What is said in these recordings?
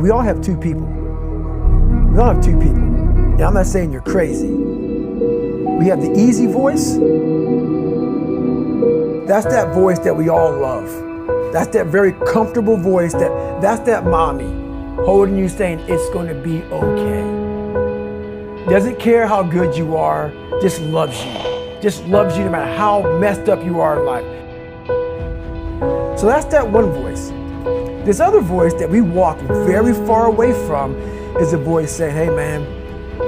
we all have two people. We all have two people. And I'm not saying you're crazy. We have the easy voice. That's that voice that we all love. That's that very comfortable voice that's that mommy holding you saying it's going to be okay. Doesn't care how good you are, just loves you. Just loves you no matter how messed up you are in life. So that's that one voice. This other voice that we walk very far away from is a voice saying, hey man,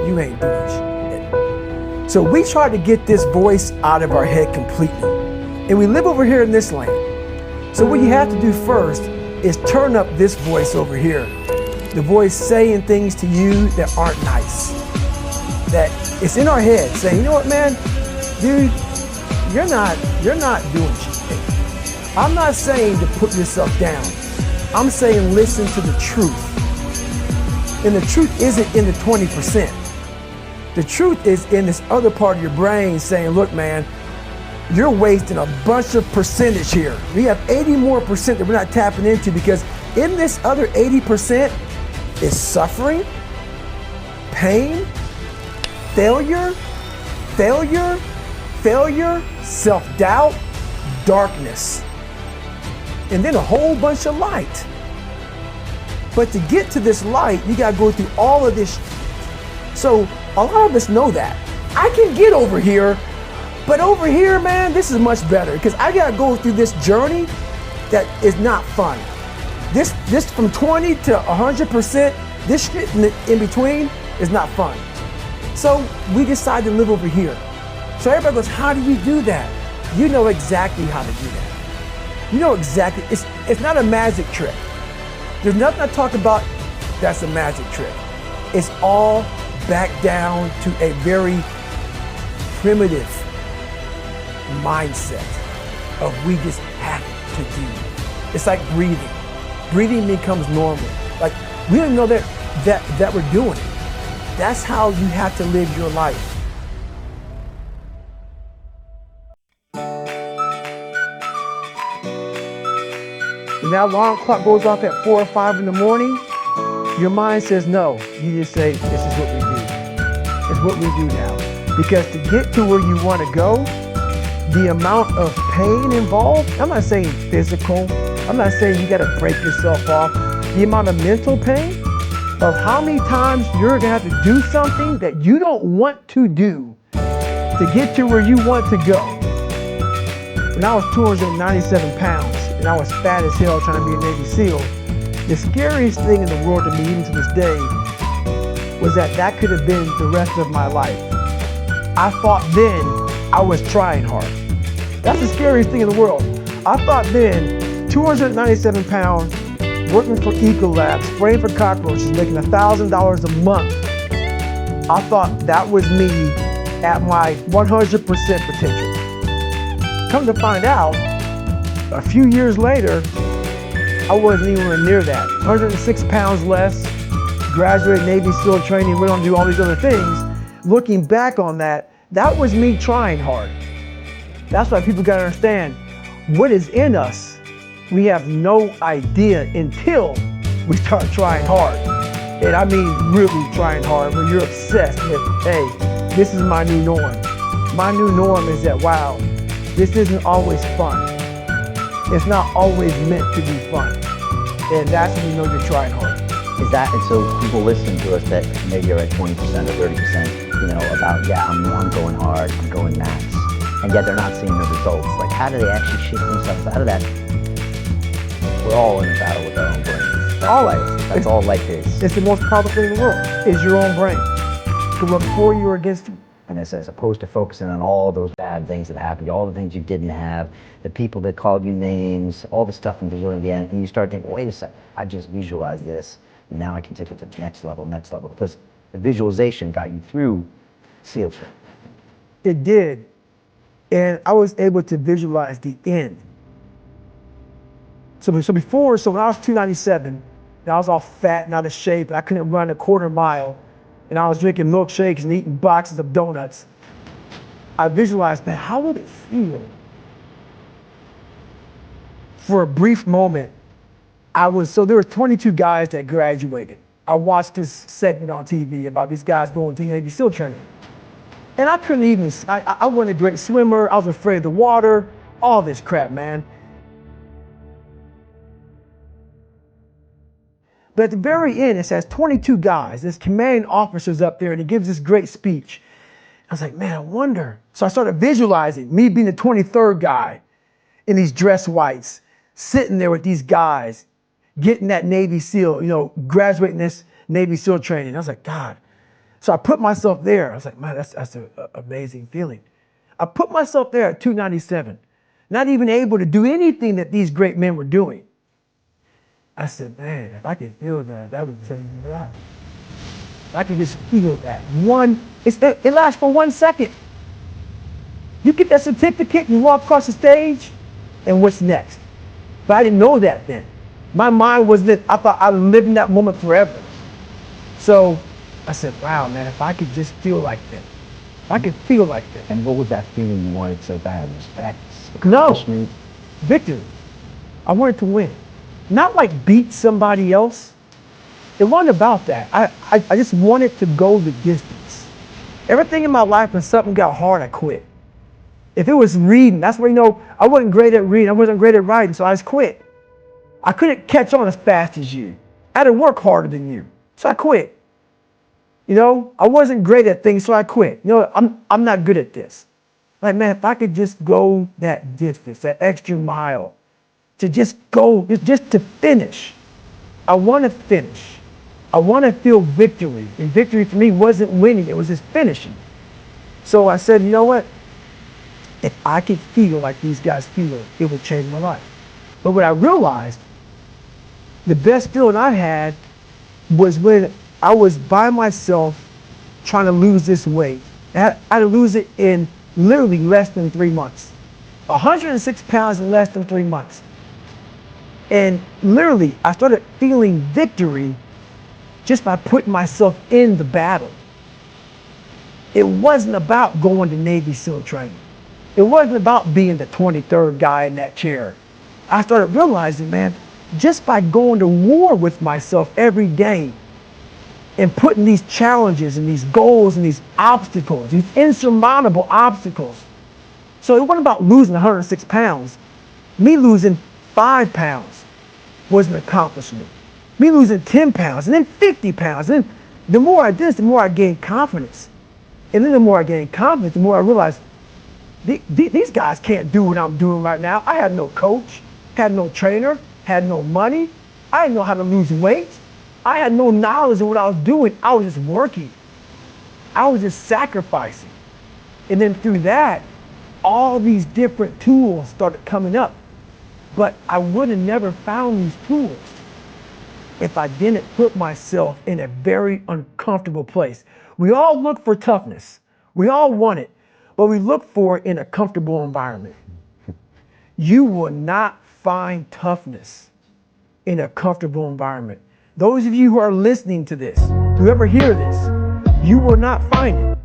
you ain't doing shit. So we try to get this voice out of our head completely. And we live over here in this land. So what you have to do first is turn up this voice over here. The voice saying things to you that aren't nice. That it's in our head saying, you know what man, dude, you're not doing shit. I'm not saying to put yourself down. I'm saying listen to the truth. And the truth isn't in the 20%. The truth is in this other part of your brain saying, look man, you're wasting a bunch of percentage here. We have 80 more percent that we're not tapping into because in this other 80% is suffering, pain, failure, self-doubt, darkness, and then a whole bunch of light. But to get to this light, you gotta go through all of this. So a lot of us know that. I can get over here, but over here, man, this is much better because I gotta go through this journey that is not fun. This from 20 to 100%, this shit in between is not fun. So we decide to live over here. So everybody goes, how do you do that? You know exactly how to do that. You know exactly, it's not a magic trick. There's nothing I talk about that's a magic trick. It's all back down to a very primitive mindset of we just have to do. It's like breathing. Breathing becomes normal. Like we don't know that we're doing it. That's how you have to live your life. When that alarm clock goes off at 4 or 5 in the morning, your mind says no. You just say, this is what we do. It's what we do now. Because to get to where you want to go, the amount of pain involved, I'm not saying physical, I'm not saying you got to break yourself off. The amount of mental pain of how many times you're going to have to do something that you don't want to do to get to where you want to go. When I was 297 pounds and I was fat as hell trying to be a Navy SEAL, the scariest thing in the world to me, even to this day, was that could have been the rest of my life. I thought then I was trying hard. That's the scariest thing in the world. I thought then, 297 pounds, working for Ecolab, spraying for cockroaches, making $1,000 a month. I thought that was me at my 100% potential. Come to find out, a few years later, I wasn't anywhere near that. 106 pounds less, graduated Navy SEAL training, went on to do all these other things. Looking back on that, that was me trying hard. That's why people gotta understand, what is in us, we have no idea until we start trying hard. And I mean really trying hard, where you're obsessed with, hey, this is my new norm. My new norm is that, wow, this isn't always fun. It's not always meant to be fun. And that's when you know you're trying hard. Is that, and so people listen to us that maybe you're at 20% or 30%, you know, about, yeah, I'm going hard, I'm going max. And yet they're not seeing the results. Like, how do they actually shake themselves out of that? We're all in a battle with our own brains. That's all life is. It's the most powerful thing in the world, is your own brain. To look for you or against you. And as opposed to focusing on all those bad things that happened, all the things you didn't have, the people that called you names, all the stuff in the end, and you start thinking, wait a second, I just visualized this, and now I can take it to the next level, because the visualization got you through SEAL training. It did, and I was able to visualize the end. So when I was 297, and I was all fat and out of shape, and I couldn't run a quarter mile, and I was drinking milkshakes and eating boxes of donuts, I visualized, man, how would it feel for a brief moment So there were 22 guys that graduated. I watched this segment on TV about these guys going to Navy SEAL training. And I couldn't even, I wasn't a great swimmer. I was afraid of the water, all this crap, man. But at the very end, it says 22 guys. This commanding officer's up there and he gives this great speech. I was like, man, I wonder. So I started visualizing me being the 23rd guy in these dress whites, sitting there with these guys, getting that Navy SEAL, graduating this Navy SEAL training. I was like, God. So I put myself there. I was like, man, that's an amazing feeling. I put myself there at 297, not even able to do anything that these great men were doing. I said, man, if I could feel that, that would change my life. If I could just feel that. It lasts for 1 second. You get that certificate, you walk across the stage, and what's next? But I didn't know that then. My mind was that I thought I would live in that moment forever. So I said, wow, man, if I could just feel like that. If I could feel like that. And what was that feeling you wanted so bad? Was that No, victory. I wanted to win. Not like beat somebody else. It wasn't about that. I just wanted to go the distance. Everything in my life, when something got hard, I quit. If it was reading, that's where, I wasn't great at reading. I wasn't great at writing, so I just quit. I couldn't catch on as fast as you. I had to work harder than you, so I quit. I wasn't great at things, so I quit. I'm not good at this. Like, man, if I could just go that distance, that extra mile, to just go, just to finish. I want to finish. I want to feel victory. And victory for me wasn't winning, it was just finishing. So I said, you know what? If I could feel like these guys feel, it would change my life. But what I realized, the best feeling I had was when I was by myself trying to lose this weight. I had to lose it in literally less than 3 months. 106 pounds in less than 3 months. And literally, I started feeling victory just by putting myself in the battle. It wasn't about going to Navy SEAL training. It wasn't about being the 23rd guy in that chair. I started realizing, man, just by going to war with myself every day and putting these challenges and these goals and these obstacles, these insurmountable obstacles. So it wasn't about losing 106 pounds. Me losing 5 pounds was an accomplishment. Me losing 10 pounds and then 50 pounds. And then the more I did this, the more I gained confidence. And then the more I gained confidence, the more I realized these guys can't do what I'm doing right now. I had no coach, had no trainer, had no money. I didn't know how to lose weight. I had no knowledge of what I was doing. I was just working. I was just sacrificing. And then through that, all these different tools started coming up. But I would have never found these tools if I didn't put myself in a very uncomfortable place. We all look for toughness. We all want it, but we look for it in a comfortable environment. You will not find toughness in a comfortable environment. Those of you who are listening to this, whoever hear this, you will not find it.